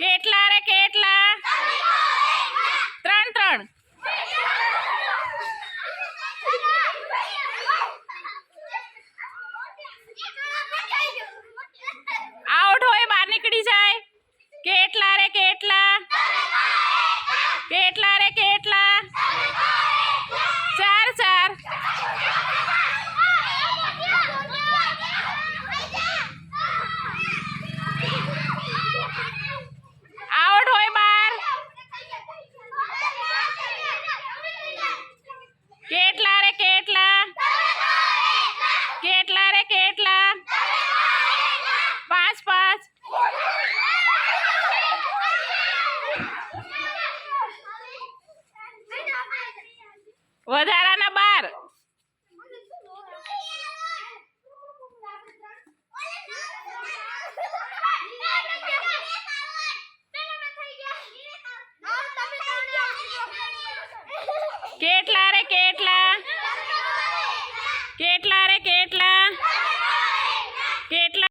કેટલા રે કેટલા? 3 3. આઉટ હોય બહાર નીકળી જાય. કેટલા રે કેટલા? કેટલા રે કેટલા? 4 4. આઉટ હોય બહાર. કેટલા રે કેટલા? કેટલા રે કેટલા? 5 5. વધારાના 12. કેટલા રે કેટલા? કેટલા રે કેટલા?